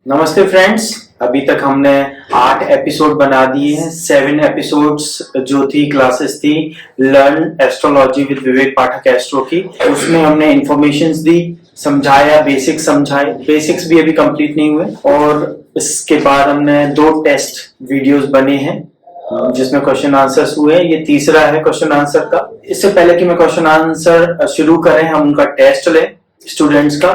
नमस्ते फ्रेंड्स। अभी तक हमने 8 एपिसोड बना दिए हैं। 7 एपिसोड्स जो थी क्लासेस थी learn astrology with Vivek Pathak astro की, उसमें हमने इंफॉर्मेशंस दी, समझाया, बेसिक्स समझाए। बेसिक्स भी अभी कंप्लीट नहीं हुए। और इसके बाद हमने 2 टेस्ट वीडियोस बने हैं जिसमें क्वेश्चन आंसर्स हुए। ये तीसरा है क्वेश्चन आंसर का। इससे पहले कि मैं क्वेश्चन आंसर शुरू करें, हम उनका टेस्ट लें स्टूडेंट्स का।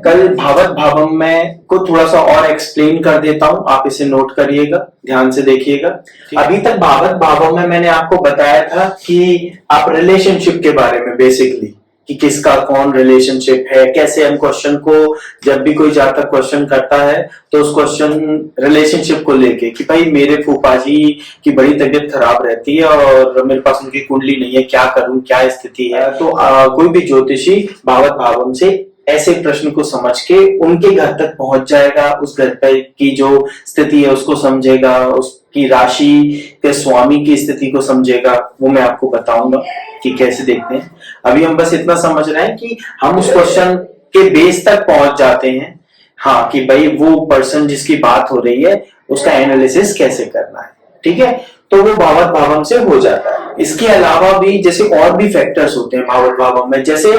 कल भावत भावम में को थोड़ा सा और एक्सप्लेन कर देता हूं, आप इसे नोट करिएगा, ध्यान से देखिएगा। अभी तक भावत भावम में मैंने आपको बताया था कि आप रिलेशनशिप के बारे में बेसिकली, कि किसका कौन रिलेशनशिप है, कैसे हम क्वेश्चन को, जब भी कोई जातक क्वेश्चन करता है तो उस क्वेश्चन रिलेशनशिप को लेके कि भाई मेरे फूफा जी की बड़ी तबीयत खराब रहती है और मेरे पास उनकी कुंडली नहीं है, क्या करूं, क्या स्थिति है। तो कोई भी ज्योतिषी भावत भावम से ऐसे प्रश्न को समझ के उनके घर तक पहुंच जाएगा, उस घर पे की जो स्थिति है उसको समझेगा, उसकी राशि के स्वामी की स्थिति को समझेगा। वो मैं आपको बताऊंगा कि कैसे देखते हैं। अभी हम बस इतना समझ रहे हैं कि हम उस क्वेश्चन के बेस तक पहुंच जाते हैं, हाँ, कि भाई वो पर्सन जिसकी बात हो रही है उसका एनालिसिस कैसे करना है, ठीक है। तो वो भावत भावम से हो जाता है। इसके अलावा भी जैसे और भी फैक्टर्स होते हैं भावत भावम में, जैसे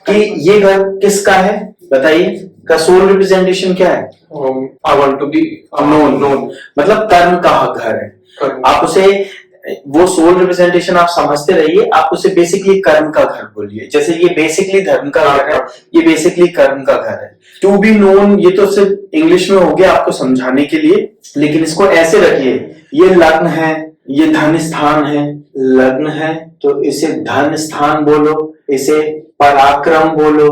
कि ये घर किसका है बताइए, का सोल रिप्रेजेंटेशन क्या है? I want to be known, मतलब कर्म का घर है। आप उसे, वो सोल रिप्रेजेंटेशन आप समझते रहिए, आप उसे बेसिकली कर्म का घर बोलिए। जैसे ये बेसिकली धर्म का घर है, ये बेसिकली कर्म का घर है। टू बी नोन ये तो सिर्फ इंग्लिश में हो गया आपको समझाने के लिए, लेकिन इसको ऐसे रखिए, ये लग्न है, ये धन स्थान है। लग्न है तो इसे धन स्थान बोलो, इसे पराक्रम बोलो,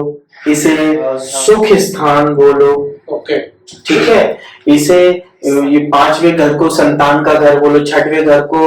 इसे सुख स्थान बोलो, ओके, ठीक है। इसे ये 5वें घर को संतान का घर बोलो, 6वें घर को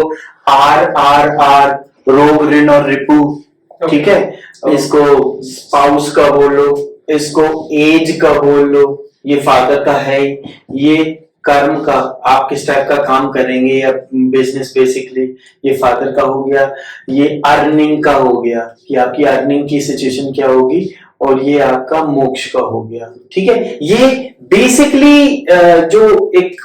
आर आर आर रोग ऋण और रिपु, ठीक है। इसको स्पाउस का बोलो, इसको एज का बोलो, ये फादर का है। ये कर्म का, आप किस टाइप का काम करेंगे या बिजनेस, बेसिकली ये फादर का हो गया। ये अर्निंग का हो गया कि आपकी अर्निंग की सिचुएशन क्या होगी, और ये आपका मोक्ष का हो गया, ठीक है। ये बेसिकली जो एक,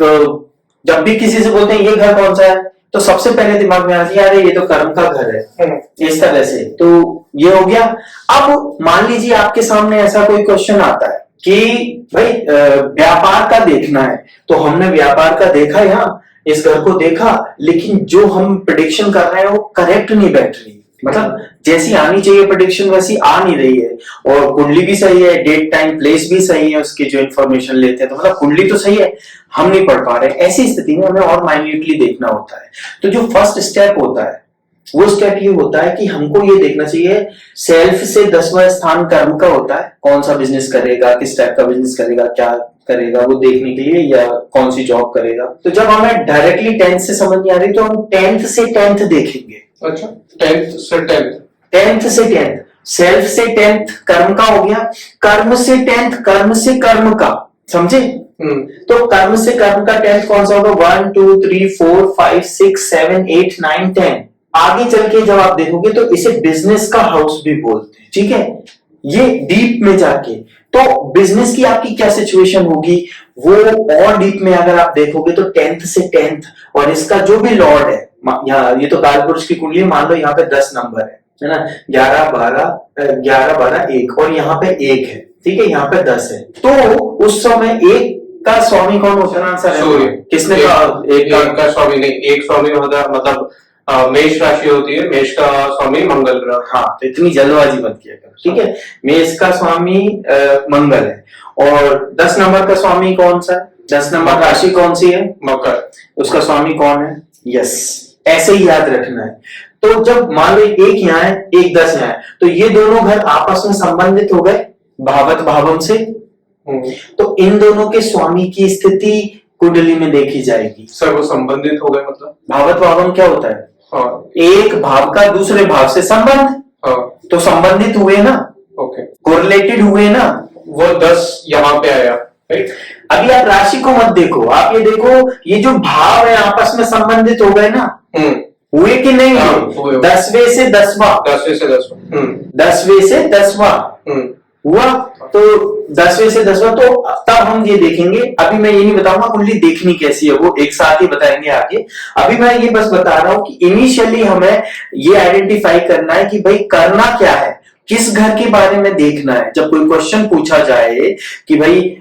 जब भी किसी से बोलते हैं ये घर कौन सा है, तो सबसे पहले दिमाग में आती है अरे ये तो कर्म का घर है, इस तरह से। तो ये हो गया। अब मान लीजिए आपके सामने ऐसा कोई क्वेश्चन आता है कि भाई व्यापार का देखना है, तो हमने व्यापार का देखा, यहाँ इस घर को देखा, लेकिन जो हम प्रेडिक्शन कर रहे हैं वो करेक्ट नहीं बैठ रही, मतलब जैसी आनी चाहिए प्रेडिक्शन वैसी आ नहीं रही है। और कुंडली भी सही है, डेट टाइम प्लेस भी सही है, उसकी जो इन्फॉर्मेशन लेते हैं, तो मतलब कुंडली तो सही है, हम नहीं पढ़ पा रहे। ऐसी स्थिति में हमें और माइन्यूटली देखना होता है। तो जो फर्स्ट स्टेप होता है वो स्टेप ये होता है कि हमको ये देखना चाहिए, सेल्फ से 10वां स्थान कर्म का होता है, कौन सा बिजनेस करेगा, किस टाइप का बिजनेस करेगा, क्या करेगा, वो देखने के लिए, या कौन सी जॉब करेगा। तो जब हमें डायरेक्टली 10th से समझ नहीं आ रही तो हम 10th से 10th देखेंगे। अच्छा, 10th से 10th, 10th से 10th, सेल्फ से 10th कर्म का हो गया, कर्म से 10th कर्म से कर्म का, समझे। तो कर्म से कर्म का 10th कौन सा होगा? 1 2 3 4 5 6 7 8 9 10। आगे चल के जब आप देखोगे तो इसे बिजनेस का हाउस भी बोलते हैं, ठीक है। ये डीप में जाके तो बिजनेस की आपकी क्या सिचुएशन होगी वो और डीप में अगर आप देखोगे तो 10th से 10th, और इसका जो भी लॉर्ड है, यहाँ ये तो कालपुरुष की कुंडली, मान लो यहाँ पे 10 नंबर है ना, 11 12 1, और यहाँ पे 1 है, ठीक है, यहाँ पे 10 है। तो उस समय 1 का स्वामी कौन होता है? आंसर है किसने कहा? एक का स्वामी नहीं, एक स्वामी मतलब मेष राशि होती है, मेष का स्वामी मंगल ग्रह। हाँ, तो इतनी जल्दबाजी मत किया करो, ठीक है। मेष का स्वामी मंगल है, और 10 नंबर का स्वामी कौन सा है? 10 नंबर राशि कौन सी है? मकर। उसका स्वामी कौन है? यस, ऐसे ही याद रखना है। तो जब मान लो 1 यहाँ है, 1 10 यहाँ है, तो ये दोनों घर आपस में संबंधित हो गए भावत भावम से। तो इन दोनों के स्वामी की स्थिति कुंडली में देखी जाएगी। सर वो संबंधित हो गए, मतलब भावत भावम क्या होता है? हाँ, एक भाव का दूसरे भाव से संबंध, हाँ, तो संबंधित हुए ना, ओके, कोरिलेटेड हुए ना। वो 10 यहाँ पे आया, राइट। अभी आप राशि को मत देखो, आप ये देखो ये जो भाव है आपस में संबंधित हो गए ना, हुए कि नहीं? 10वें से 10वां, 10वें से 10वां, 10वें से 10वां हुआ। तो 10वें से 10वां, तो तब हम ये देखेंगे। अभी मैं ये नहीं बताऊंगा कुंडली देखनी कैसी है, वो एक साथ ही बताएंगे आगे। अभी मैं ये बस बता रहा हूं कि इनिशियली हमें ये आइडेंटिफाई करना है कि भाई करना क्या है, किस घर के बारे में देखना है। जब कोई क्वेश्चन पूछा जाए कि भाई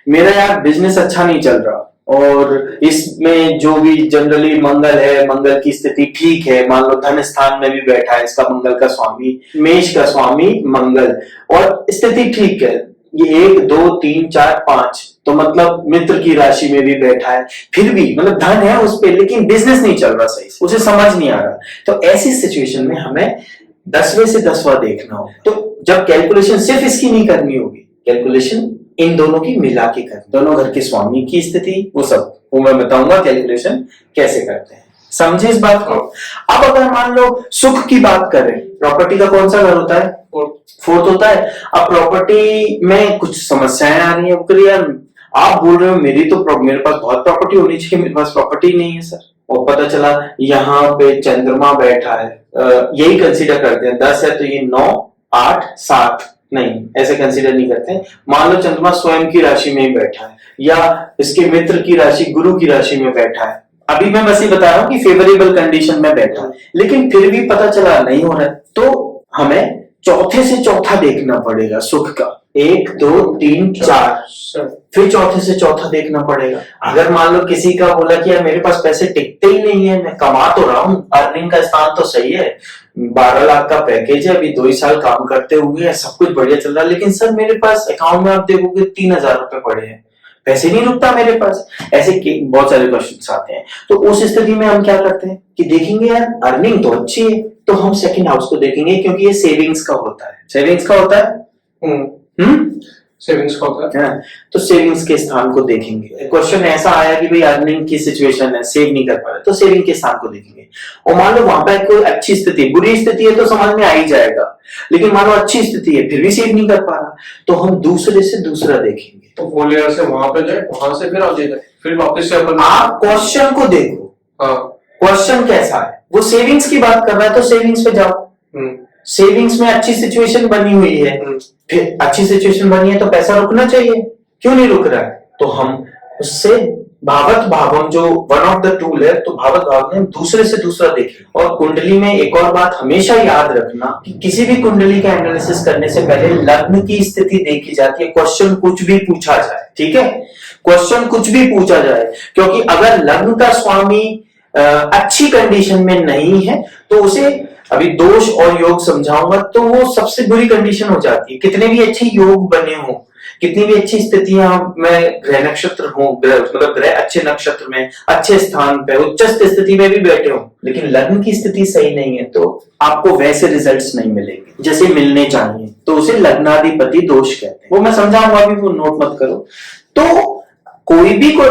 मेरा यार बिजनेस अच्छा नहीं चल रहा और इसमें जो भी जनरली मंगल है, मंगल की स्थिति ठीक है, मान लो धन स्थान में भी बैठा है इसका मंगल का स्वामी, मेष का स्वामी मंगल, और स्थिति ठीक है, ये 1 2 3 4 5, तो मतलब मित्र की राशि में भी बैठा है, फिर भी मतलब धन है उस पे, लेकिन बिजनेस नहीं चल रहा सही से, उसे समझ नहीं आ रहा। तो ऐसी सिचुएशन में हमें 10वें से 10वां देखना होगा। तो जब कैलकुलेशन सिर्फ इसकी नहीं करनी होगी, कैलकुलेशन इन दोनों की मिला के करनी, दोनों घर के स्वामी की स्थिति, वो सब वो मैं बताऊंगा कैलकुलेशन कैसे करते हैं। समझे इस बात को? अब अगर मान लो सुख की बात करें, प्रॉपर्टी का कौन सा घर होता है? फोर्थ होता है। अब प्रॉपर्टी में कुछ समस्याएं आ रही है, यार आप बोल रहे हो मेरे पास बहुत प्रॉपर्टी होनी चाहिए, मेरे पास प्रॉपर्टी नहीं है सर, और पता चला यहाँ पे चंद्रमा बैठा है, यही कंसीडर करते हैं, 10 है तो ये 9 8 7 नहीं, ऐसे कंसीडर नहीं करते हैं। मान लो चंद्रमा स्वयं की राशि में ही बैठा है, या इसके मित्र की राशि गुरु की राशि में बैठा है। अभी मैं बस ये बता रहा हूं कि फेवरेबल कंडीशन में बैठा है, लेकिन फिर भी पता चला नहीं हो रहा है, तो हमें चौथे से चौथा देखना पड़ेगा सुख का। 1 2 3 4, फिर चौथे से चौथा देखना पड़ेगा। अगर मान लो किसी का बोला कि यार मेरे पास पैसे टिकते ही नहीं है, मैं कमा तो रहा हूँ, अर्निंग का स्थान तो सही है, 12 लाख का पैकेज है, अभी 2 ही साल काम करते हुए सब कुछ बढ़िया चल रहा है, लेकिन सर मेरे पास अकाउंट में आप देखोगे 3000 रुपए पड़े हैं, पैसे नहीं रुकता मेरे पास। ऐसे बहुत सारे क्वेश्चन आते हैं। तो उस स्थिति में हम क्या करते हैं कि देखेंगे यार अर्निंग तो अच्छी है, तो हम सेकंड हाउस को देखेंगे, क्योंकि ये सेविंग्स का होता है। सेविंग्स का होता है, सेविंग्स का होता है, तो सेविंग्स के स्थान को देखेंगे। क्वेश्चन ऐसा आया कि भाई अर्निंग की सिचुएशन है, सेव नहीं कर पा रहे, तो सेविंग के स्थान को देखेंगे। और मान लो वहां पर कोई अच्छी स्थिति, बुरी स्थिति है तो समझ में आ ही जाएगा, लेकिन मान लो अच्छी स्थिति है फिर भी सेव नहीं कर पा रहा, तो हम दूसरे से दूसरा देखेंगे। तो वो लेयर से वहां पे जाए, वहां से फिर आगे जाए, फिर वापस से अपन आप क्वेश्चन को देखो, क्वेश्चन कैसा है। वो सेविंग्स की बात कर रहा है तो सेविंग्स पे जाओ, सेविंग्स में अच्छी सिचुएशन बनी हुई है, फिर अच्छी सिचुएशन बनी है तो पैसा रुकना चाहिए, क्यों नहीं रुक रहा है? तो हम उससे भावत भावम जो वन ऑफ द टूल है, तो भावत भाव में दूसरे से दूसरा देखें। और कुंडली में एक और बात हमेशा याद रखना कि किसी भी कुंडली का एनालिसिस करने से पहले लग्न की स्थिति देखी जाती है। क्वेश्चन कुछ भी पूछा जाए, ठीक है, क्वेश्चन कुछ भी पूछा जाए, क्योंकि अगर लग्न का स्वामी अच्छी कंडीशन में नहीं है तो उसे अभी दोष और योग समझाऊंगा, तो वो सबसे बुरी कंडीशन हो जाती है। कितने भी अच्छे योग बने हों, कितनी भी अच्छी स्थितियां में ग्रह नक्षत्र हो, मतलब ग्रह अच्छे नक्षत्र में, अच्छे स्थान पे, उच्च स्थिति में भी बैठे हो, लेकिन लग्न की स्थिति सही नहीं है तो आपको वैसे रिजल्ट्स नहीं मिलेंगे जैसे मिलने चाहिए, तो उसे लग्नाधिपति दोष कहते हैं। वो मैं समझाऊंगा, अभी वो नोट मत करो। तो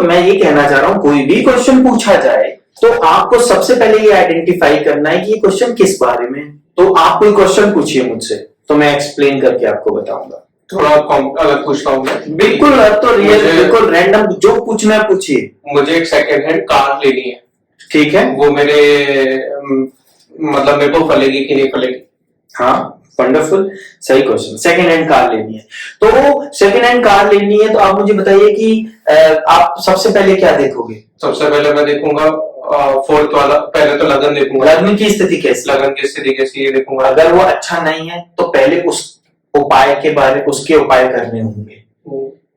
मैं ये कहना चाह रहा हूं, कोई भी क्वेश्चन पूछा जाए तो आपको सबसे पहले ये आइडेंटिफाई करना है कि ये क्वेश्चन किस बारे में। तो आप कोई क्वेश्चन पूछिए मुझसे, तो मैं एक्सप्लेन करके आपको बताऊंगा। थोड़ा अलग पूछता हूँ मैं, बिल्कुल तो बिल्कुल रैंडम जो पूछना है पूछिए। मुझे एक सेकेंड हैंड कार लेनी है, ठीक है, वो मतलब मेरे को फलेगी कि नहीं फलेगी? हाँ, वंडरफुल, सही क्वेश्चन। सेकेंड हैंड कार लेनी है, तो सेकेंड हैंड कार लेनी है तो आप मुझे बताइए कि आप सबसे पहले क्या देखोगे? सबसे पहले मैं देखूंगा फोर्थ वाला, पहले तो लगन देखूंगा, लगन की स्थिति कैसी, लगन की स्थिति कैसी ये देखूंगा। अगर वो अच्छा नहीं है तो पहले उसके उपाय करने होंगे,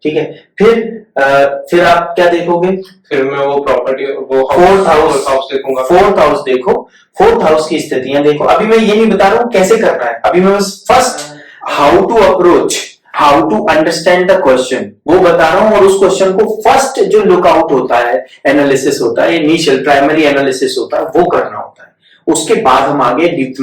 ठीक है। फिर आप क्या देखोगे? फिर मैं वो प्रॉपर्टी, वो फोर्थ हाउस देखूंगा। फोर्थ हाउस देखो, फोर्थ हाउस की स्थितियां देखो। अभी मैं ये नहीं बता रहा हूं कैसे करना है, अभी मैं बस first how to approach, how to understand the question वो बता रहा हूं। और उस क्वेश्चन को फर्स्ट जो लुकआउट होता है, एनालिसिस होता है, इनिशियल प्राइमरी एनालिसिस होता है, वो करना होता है। उसके बाद हम आगे डेप्थ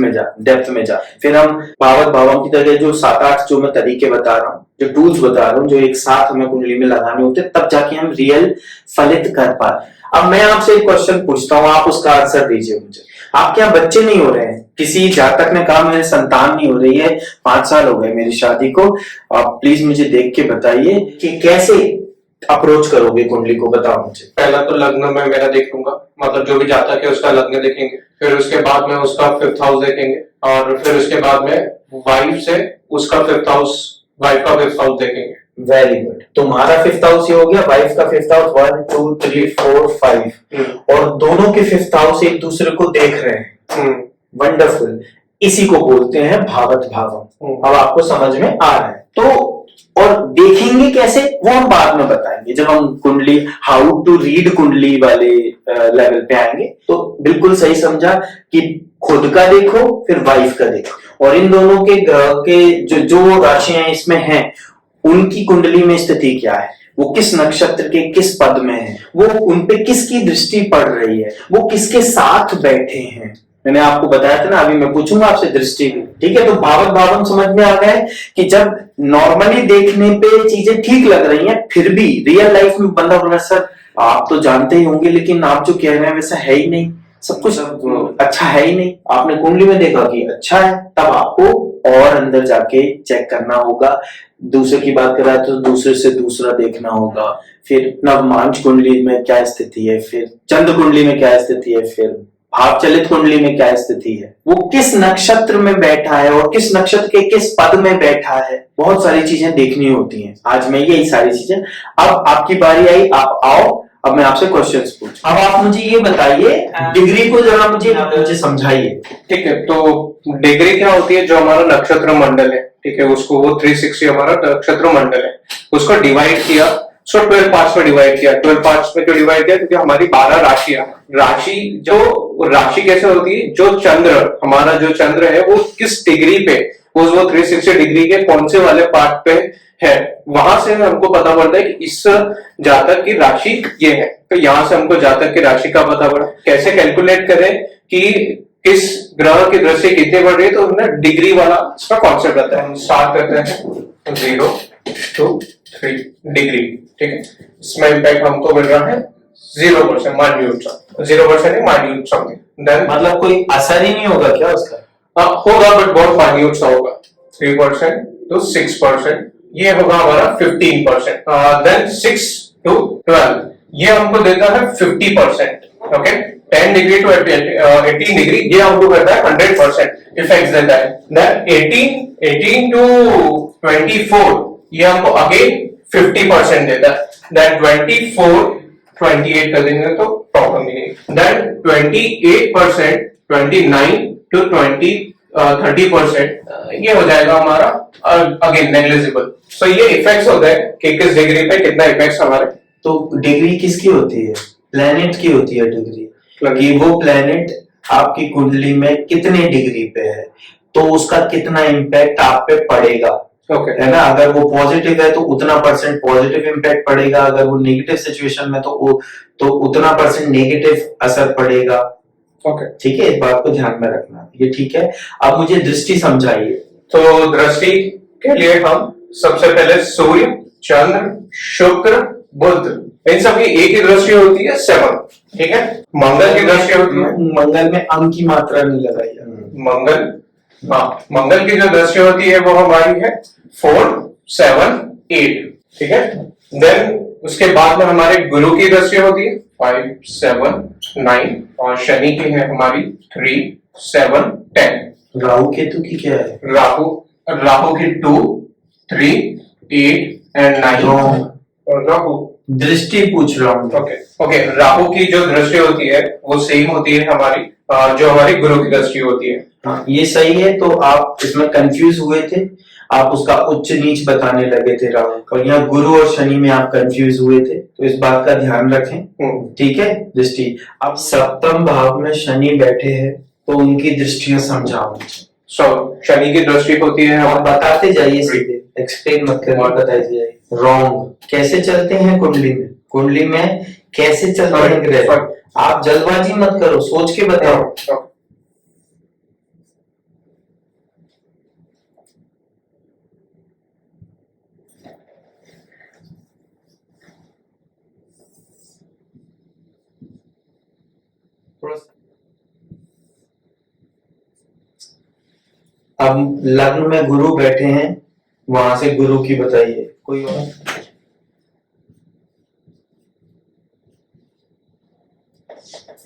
में जा फिर हम भावत भावम की तरह जो 7-8 जो मैं तरीके बता रहा हूँ, जो टूल्स बता रहा हूँ, जो एक साथ हमें कुंडली में लगाने होते, तब जाके हम रियल फलित कर पाए। अब मैं आपसे एक क्वेश्चन पूछता हूँ, आप उसका आंसर दीजिए मुझे। आपके यहाँ बच्चे नहीं हो रहे हैं? किसी जातक ने कहा मेरे संतान नहीं हो रही है, 5 साल हो गए मेरी शादी को, आप प्लीज मुझे देख के बताइए कि कैसे अप्रोच करोगे कुंडली को, बताओ मुझे। पहला तो लग्न में मेरा देख लूंगा, मतलब जो भी जातक है उसका लग्न देखेंगे, फिर उसके बाद में उसका 5th हाउस देखेंगे, और फिर उसके बाद में वाइफ से उसका 5th हाउस वाइफ का फिफ्थ हाउस देखेंगे। वेरी गुड, तुम्हारा फिफ्थ हाउस ये हो गया, वाइफ का फिफ्थ हाउस 1 2 3 4 5 और दोनों के फिफ्थ हाउस एक दूसरे को देख रहे हैं। वंडरफुल, इसी को बोलते हैं भावत भावम। अब आपको समझ में आ रहा है। तो और देखेंगे कैसे वो हम बाद में बताएंगे, जब हम कुंडली हाउ टू रीड कुंडली वाले लेवल पे आएंगे। तो बिल्कुल सही समझा कि खुद का देखो फिर वाइफ का देखो, और इन दोनों के ग्रह के जो राशियां इसमें हैं उनकी कुंडली में स्थिति क्या है, वो किस नक्षत्र के किस पद में है, वो उनपे किसकी दृष्टि पड़ रही है, वो किसके साथ बैठे हैं। मैंने आपको बताया था ना, अभी मैं पूछूंगा आपसे दृष्टि भी, ठीक है। तो भावक भावम समझ में आ गया है कि जब नॉर्मली देखने पे चीजें ठीक लग रही हैं, फिर भी रियल लाइफ में बंदा बोला सर आप तो जानते ही होंगे लेकिन आप जो कह रहे हैं वैसा है ही नहीं, सब कुछ अच्छा है ही नहीं, आपने कुंडली में देखा कि अच्छा है, तब आपको और अंदर जाके चेक करना होगा। दूसरे की बात कर रहा है तो दूसरे से दूसरा देखना होगा, फिर नवमांश कुंडली में क्या स्थिति है, फिर चंद्र कुंडली में क्या स्थिति है, फिर भाव चलित कुंडली में क्या स्थिति है, वो किस नक्षत्र में बैठा है और किस नक्षत्र के किस पद में बैठा है, बहुत सारी चीजें देखनी होती हैं। आज मैं यही सारी चीजें, अब आपकी बारी आई, आप आओ, अब मैं आपसे क्वेश्चंस पूछ। अब आप मुझे ये बताइए, डिग्री को जरा मुझे समझाइए। ठीक है, तो डिग्री क्या होती है, जो हमारा नक्षत्र मंडल है, ठीक है, उसको वो 360 हमारा नक्षत्र मंडल है, उसको डिवाइड किया, उसको 12 पार्ट्स में डिवाइड किया। 12 पार्ट्स में क्यों डिवाइड किया, क्योंकि हमारी 12 राशियां, राशि कैसे होती है, जो चंद्र, हमारा जो चंद्र है वो किस डिग्री पे, वो 360 डिग्री के कौन से वाले पार्ट पे है, वहां से हमको पता पड़ता है कि इस जातक की राशि ये है। तो यहां से हमको जातक की राशि का पता पड़ा। कैसे कैलकुलेट करें कि किस ग्रह की दृष्टि कितनी बढ़ रही है, तो हमने डिग्री वाला इसका कॉन्सेप्ट आता है। हम स्टार्ट करते हैं 0 2 3 डिग्री, ठीक है। इसमें इम्पैक्ट हमको मिल रहा है 0%, माइन्यूट 0% माइन्यूट समथिंग, देन मतलब कोई असर ही नहीं होगा क्या उसका? होगा बट बहुत माइन्यूट सा होगा। 3% to 6%, ये होगा हमारा 15%। देन 6 to 12, ये हमको देता है 50%। ओके, 10 डिग्री टू 18 डिग्री, ये हमको करता है 100% इफेक्ट देता है। देन 18 to 24, ये हमको अगेन 50% देता है। देन 24 28 कर देंगे तो प्रॉब्लम नहीं है। देन 28%, 29 to 30%, ये हो जाएगा हमारा अगेन नेग्लिजिबल। सो ये इफेक्ट्स होते हैं कि किस डिग्री पे कितना इफेक्ट्स हमारे। तो डिग्री किसकी होती है? प्लेनेट की होती है डिग्री, कि वो प्लेनेट आपकी कुंडली में कितने डिग्री पे है तो उसका कितना इम्पैक्ट आप पे पड़ेगा। है ना, अगर वो पॉजिटिव है तो उतना परसेंट पॉजिटिव इम्पैक्ट पड़ेगा, अगर वो नेगेटिव सिचुएशन में तो उतना परसेंट नेगेटिव असर पड़ेगा। ठीक है, इस बात को ध्यान में रखना, ये ठीक है। अब मुझे दृष्टि समझाइए। तो दृष्टि के लिए हम सबसे पहले सूर्य, चंद्र, शुक्र, बुध, इन सब की एक ही दृष्टि होती है 7, ठीक है। मंगल की दृष्टि होती है, मंगल में अंक की मात्रा नहीं लगाई है। मंगल की जो दृष्टि होती है वो हमारी है 4 7 8, ठीक है। देन उसके बाद में हमारे गुरु की दृष्टि होती है 5 7 9, और शनि की है हमारी 3 7 10। राहु केतु की क्या है? राहु की 2 3 8 एंड 9। और राहु दृष्टि पूछ रहा हूँ। ओके, राहु की जो दृष्टि होती है वो सेम होती है हमारी जो हमारी गुरु की दृष्टि होती है। हाँ, ये सही है। तो आप इसमें कंफ्यूज हुए थे, आप उसका उच्च नीच बताने लगे थे राहु, और यहाँ गुरु और शनि में आप कंफ्यूज हुए थे, तो इस बात का ध्यान रखें। ठीक है, दृष्टि। अब सप्तम भाव में शनि बैठे हैं तो उनकी दृष्टियां समझाओ। शनि की दृष्टि होती है, आप बताते जाइए, सीधे एक्सप्लेन मत करिए, बताइए जाइए। रॉन्ग कैसे चलते हैं कुंडली में, कुंडली में कैसे चलते हैं ग्रह, आप जल्दबाजी मत करो, सोच के बताओ। अब लग्न में गुरु बैठे हैं, वहां से गुरु की बताइए कोई और।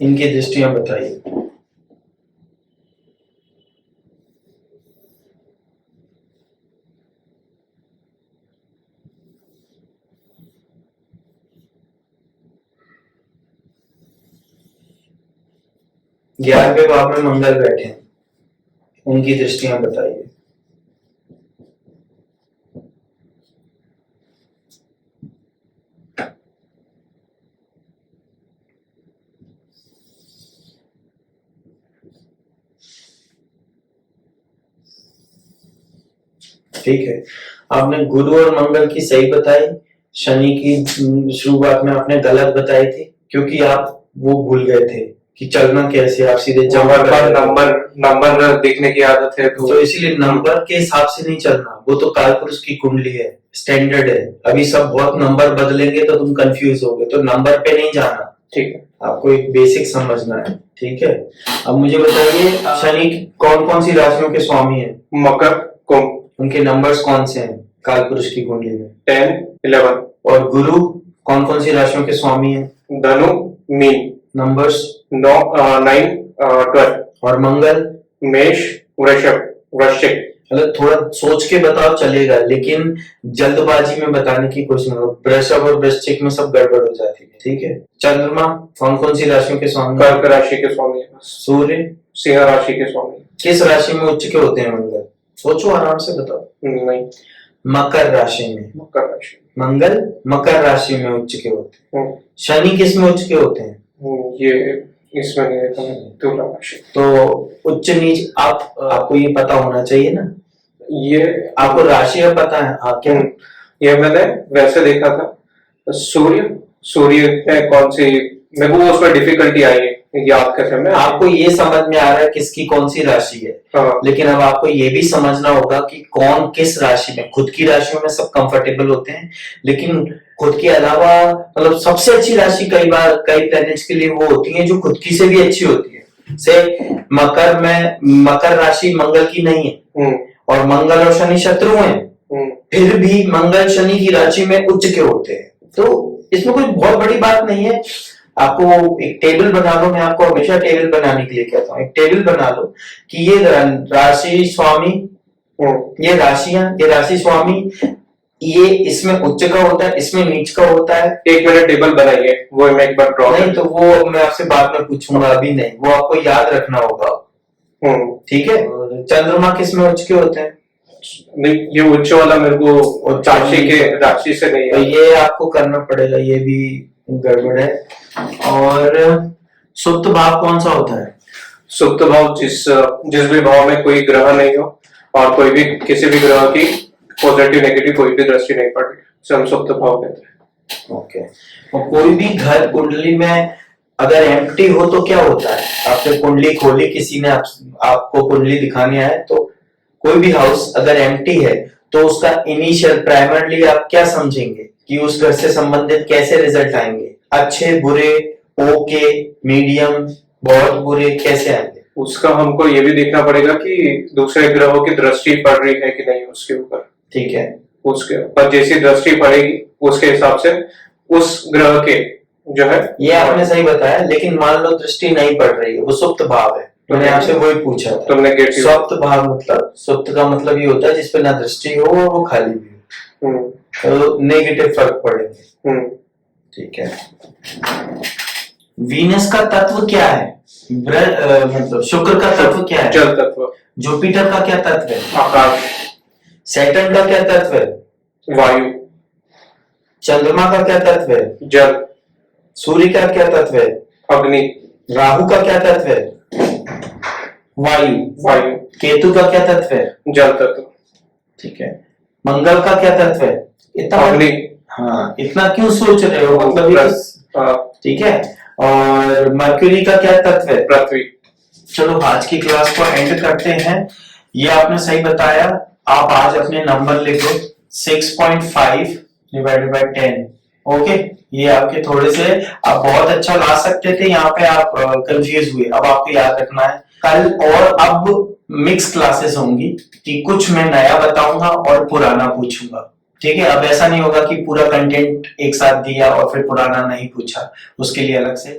इनकी दृष्टियां बताइए। 11वें भाव में मंगल बैठे हैं, उनकी दृष्टियां बताइए। ठीक है, आपने गुरु और मंगल की सही बताई, शनि की शुरुआत में आपने गलत बताई थी, क्योंकि आप वो भूल गए थे कि चलना कैसे, आप सीधे नंबर देखने की आदत है तो इसीलिए नंबर के हिसाब से नहीं चलना, वो तो काल पुरुष की कुंडली है, स्टैंडर्ड है। अभी सब बहुत नंबर बदलेंगे तो तुम कंफ्यूज होगे, तो नंबर पे नहीं जाना। ठीक है, आपको एक बेसिक समझना है। ठीक है, अब मुझे बताइए शनि कौन कौन सी राशियों के स्वामी है? मकर, कुंभ। उनके नंबर्स कौन से हैं काल पुरुष की कुंडली में? 10, 11। और गुरु कौन कौन सी राशियों के स्वामी हैं? धनु, मीन। नंबर्स 9, 12। और मंगल? मेष, वृषभ, वृश्चिक। मतलब थोड़ा सोच के बताओ चलेगा, लेकिन जल्दबाजी में बताने की कोशिश मत करो, वृषभ और वृश्चिक में सब गड़बड़ हो जाती है। ठीक है, चंद्रमा कौन कौन सी राशियों के स्वामी? कर्क राशि के स्वामी। सूर्य? सिंह राशि के स्वामी। किस राशि में उच्च के होते हैं मंगल? सोचो, आराम से बताओ। नहीं, मकर राशि में। मकर राशि मंगल मकर राशि में उच्च के होते हैं। शनि किस में उच्च के होते हैं? ये इसमें नहीं देखा, तुला राशि। तो उच्च नीच आपको ये पता होना चाहिए ना, ये आपको राशि का पता है? हाँ, क्या? ये मैंने वैसे देखा था, सूर्य है कौन सी, मेरे को उसमें डिफिकल्टी आई है याद करने में। आपको ये समझ में आ रहा है किसकी कौन सी राशि है। हाँ। लेकिन अब आपको ये भी समझना होगा कि कौन किस राशि में, खुद की राशियों में सब कंफर्टेबल होते हैं, लेकिन खुद के अलावा मतलब सबसे अच्छी राशि कई बार कई प्लैनेट्स के लिए वो होती है जो खुद की से भी अच्छी होती है। से मकर राशि मंगल की नहीं है और मंगल और शनि शत्रु हैं, फिर भी मंगल शनि की राशि में उच्च के होते हैं, तो इसमें कोई बहुत बड़ी बात नहीं है। आपको एक टेबल बना लो, मैं आपको हमेशा टेबल बनाने के लिए कहता हूँ, एक टेबल बना लो कि ये राशि स्वामी, ये राशियां, ये राशि स्वामी, ये इसमें उच्च का होता है, इसमें नीच का होता है। एक मैंने टेबल बनाई है, वो मैं एक बार ड्रॉ नहीं, तो वो मैं आपसे बाद में पूछूंगा, अभी नहीं, वो आपको याद रखना होगा। ठीक है, चंद्रमा किस में उच्च के होते हैं? नहीं, ये उच्च वाला मेरे को राशि से नहीं है, तो ये आपको करना पड़ेगा, ये भी गड़बड़ है। और सुप्त भाव कौन सा होता है? सुप्त भाव जिस भी भाव में कोई ग्रह नहीं हो और कोई भी किसी भी ग्रह की पॉजिटिव नेगेटिव कोई भी दृष्टि नहीं पड़ रही, उसे हम सुप्त भाव कहते हैं। ओके, और कोई भी घर कुंडली में अगर एम्प्टी हो तो क्या होता है? आपने कुंडली खोली, किसी ने आपको कुंडली दिखाने आए, तो कोई भी हाउस अगर एम्प्टी है तो उसका इनिशियल प्राइमरली आप क्या समझेंगे कि उस घर से संबंधित कैसे रिजल्ट आएंगे? अच्छे, बुरे, ओके, मीडियम, बहुत बुरे, कैसे आएंगे? उसका हमको ये भी देखना पड़ेगा कि दूसरे ग्रहों की दृष्टि पड़ रही है कि नहीं उसके ऊपर। ठीक है, उसके ऊपर जैसी दृष्टि पड़ेगी उसके हिसाब से उस ग्रह के जो है, ये आपने सही बताया, लेकिन मान लो दृष्टि नहीं पड़ रही है, वो सुप्त भाव है, मैंने आपसे वही पूछा था। तुमने सुप्त भाव मतलब, सुप्त का मतलब ये होता है जिसपे ना दृष्टि हो और वो खाली भी हो, तो नेगेटिव फर्क पड़ेंगे। ठीक है, वीनस का तत्व क्या है? मतलब शुक्र का तत्व क्या है? जल तत्व। जुपिटर का क्या तत्व है? आकाश। सैटर्न का क्या तत्व है? वायु। चंद्रमा का क्या तत्व है? जल। सूर्य का क्या तत्व है? अग्नि। राहु का क्या तत्व है? वायु। केतु का क्या तत्व है? जल तत्व। ठीक है, मंगल का क्या तत्व है? इतना अग्नि। हाँ, इतना क्यों सोच रहे हो? मतलब ठीक है, और मरक्यूरी का क्या तत्व है? पृथ्वी। चलो आज की क्लास को एंड करते हैं। ये आपने सही बताया, आप आज अपने नंबर लिखो 6.5 डिवाइडेड बाय 10। ओके, ये आपके थोड़े से आप बहुत अच्छा ला सकते थे, यहाँ पे आप कंफ्यूज हुए, अब आपको याद रखना है। कल और अब मिक्स क्लासेस होंगी कि कुछ मैं नया बताऊंगा और पुराना पूछूंगा। ठीक है, अब ऐसा नहीं होगा कि पूरा कंटेंट एक साथ दिया और फिर पुराना नहीं पूछा, उसके लिए अलग से